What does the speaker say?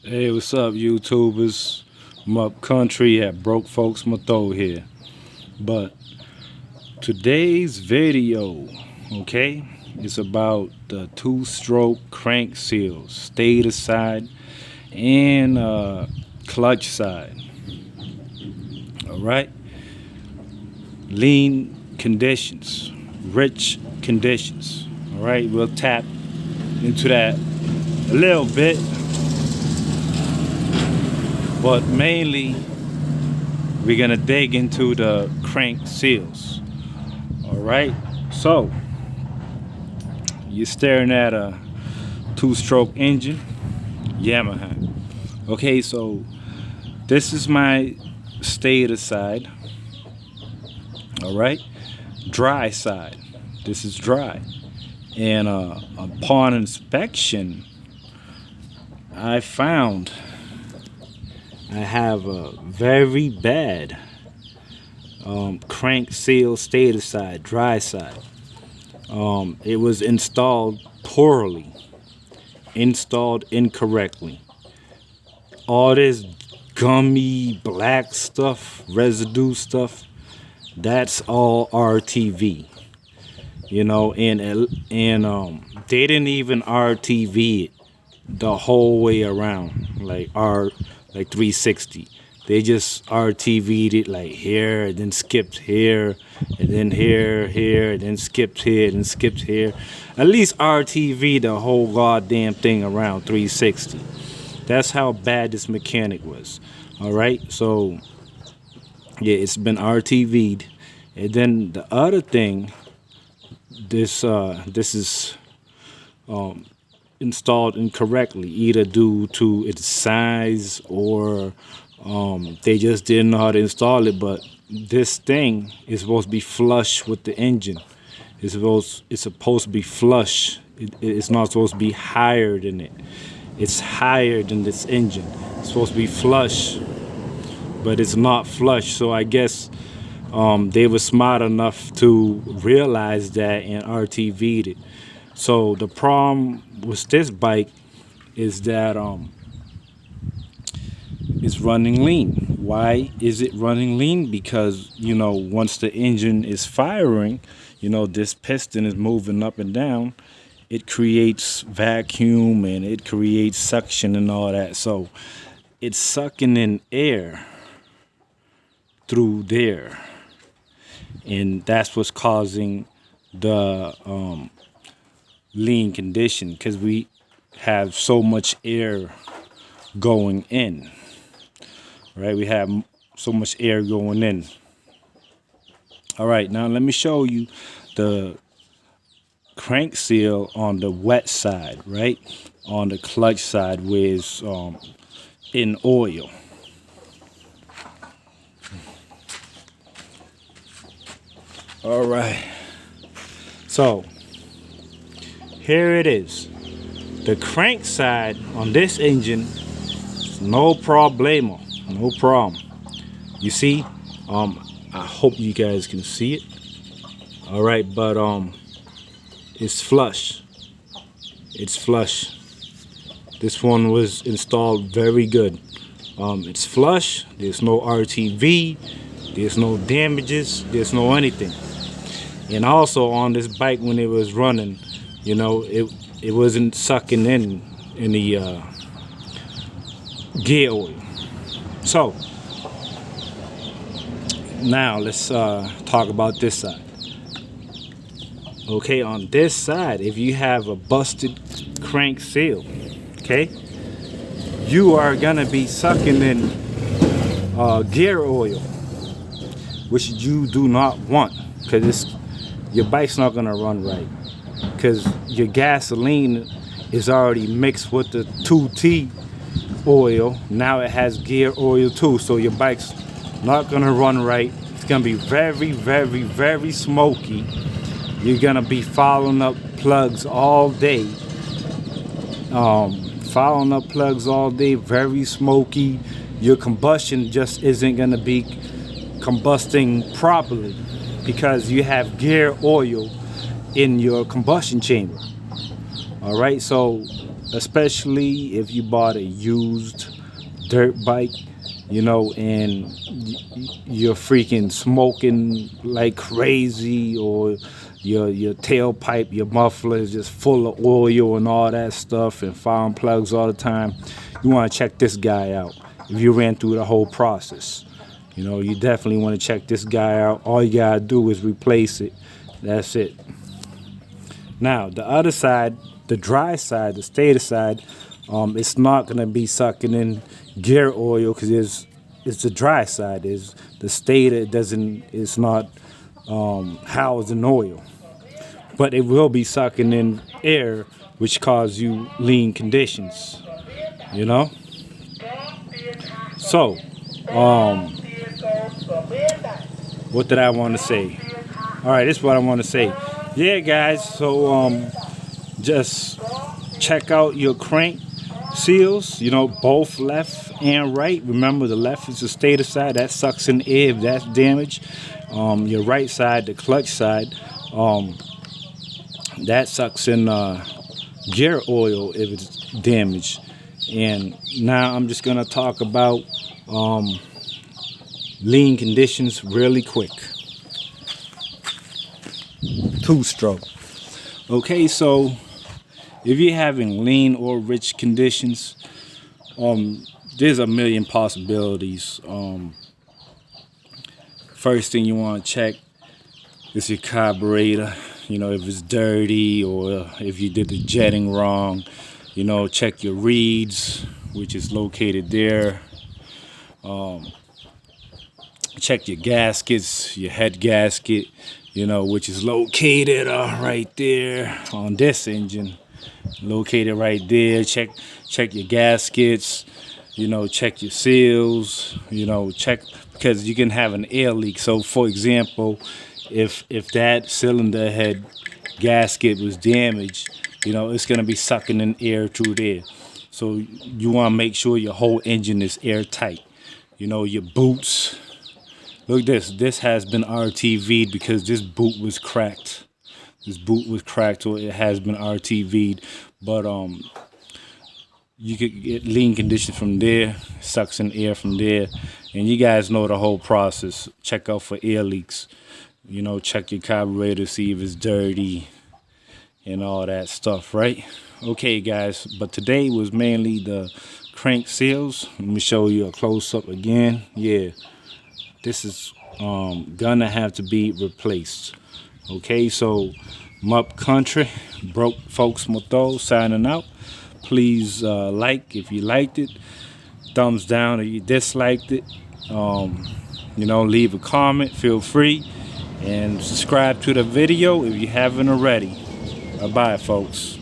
Hey, what's up, YouTubers? I'm up country at Broke Folks Matho here. But today's video, okay, is about the two-stroke crank seals, stator side and clutch side. All right, lean conditions, rich conditions. All right, we'll tap into that a little bit. But mainly, we're gonna dig into the crank seals. All right. So you're staring at a two-stroke engine, Yamaha. Okay, so this is my stator side. All right, dry side. This is dry, and upon inspection, I found I have a very bad crank seal stator side, dry side. It was installed poorly, installed incorrectly. All this gummy black stuff, residue stuff, that's all RTV. You know, and they didn't even RTV it the whole way around, like 360. They just RTV'd it like here, and then skipped here, and then here, and then skipped here, and skipped here. At least RTV the whole goddamn thing around 360. That's how bad this mechanic was. All right, so yeah, it's been RTV'd. And then the other thing, this is installed incorrectly, either due to its size or they just didn't know how to install it. But this thing is supposed to be flush with the engine. It's supposed to be flush. It's not supposed to be higher than it. It's higher than this engine. It's supposed to be flush, but it's not flush. So I guess they were smart enough to realize that and RTV'd it. So the problem with this bike is that it's running lean. Why is it running lean? Because, you know, once the engine is firing, you know, this piston is moving up and down. It creates vacuum and it creates suction and all that. So it's sucking in air through there. And that's what's causing the lean condition, because we have so much air going in. Right, we have so much air going in. All right, now let me show you the crank seal on the wet side, right? On the clutch side, where it's in oil. All right, so here it is. The crank side on this engine, no problemo, no problem. You see, I hope you guys can see it. All right, but it's flush. It's flush. This one was installed very good. It's flush. There's no RTV. There's no damages. There's no anything. And also on this bike, when it was running, you know, it wasn't sucking in any gear oil. So now let's talk about this side. Okay, on this side, if you have a busted crank seal, okay, you are gonna be sucking in gear oil, which you do not want, because your bike's not gonna run right. Because your gasoline is already mixed with the 2T oil. Now it has gear oil too, so your bike's not gonna run right. It's gonna be very, very, very smoky. You're gonna be fouling up plugs all day. Fouling up plugs all day, very smoky. Your combustion just isn't gonna be combusting properly because you have gear oil in your combustion chamber. All right, so especially if you bought a used dirt bike, you know, and you're freaking smoking like crazy, or your tailpipe, your muffler is just full of oil and all that stuff, and firing plugs all the time. You want to check this guy out. If you ran through the whole process, you know, you definitely want to check this guy out. All you gotta do is replace it. That's it. Now the other side, the dry side, the stator side, it's not gonna be sucking in gear oil because it's the dry side. Is the stator it's not housed in oil, but it will be sucking in air, which cause you lean conditions. You know. So, what did I want to say? All right, this is what I want to say. Yeah, guys. So, just check out your crank seals. You know, both left and right. Remember, the left is the stator side that sucks in air if that's damaged. Your right side, the clutch side, that sucks in gear oil if it's damaged. And now I'm just gonna talk about lean conditions really quick. Two-stroke. Okay, so if you're having lean or rich conditions, there's a million possibilities. First thing you want to check is your carburetor. You know, if it's dirty or if you did the jetting wrong. You know, check your reeds, which is located there. Check your gaskets, your head gasket, you know, which is located right there on this engine. Located right there. Check your gaskets, you know, check your seals, you know, check, because you can have an air leak. So for example, if that cylinder head gasket was damaged, you know, it's going to be sucking in air through there. So you want to make sure your whole engine is airtight. You know, your boots. Look at this. This has been RTV'd because this boot was cracked. This boot was cracked, so it has been RTV'd. But you could get lean conditions from there. Sucks in air from there. And you guys know the whole process. Check out for air leaks. You know, check your carburetor, see if it's dirty. And all that stuff, right? Okay, guys, but today was mainly the crank seals. Let me show you a close-up again. Yeah, this is gonna have to be replaced. Okay, so Mup Country, Broke Folks Moto signing out. Please like if you liked it, thumbs down if you disliked it. You know, leave a comment, feel free, and subscribe to the video if you haven't already. Bye, folks.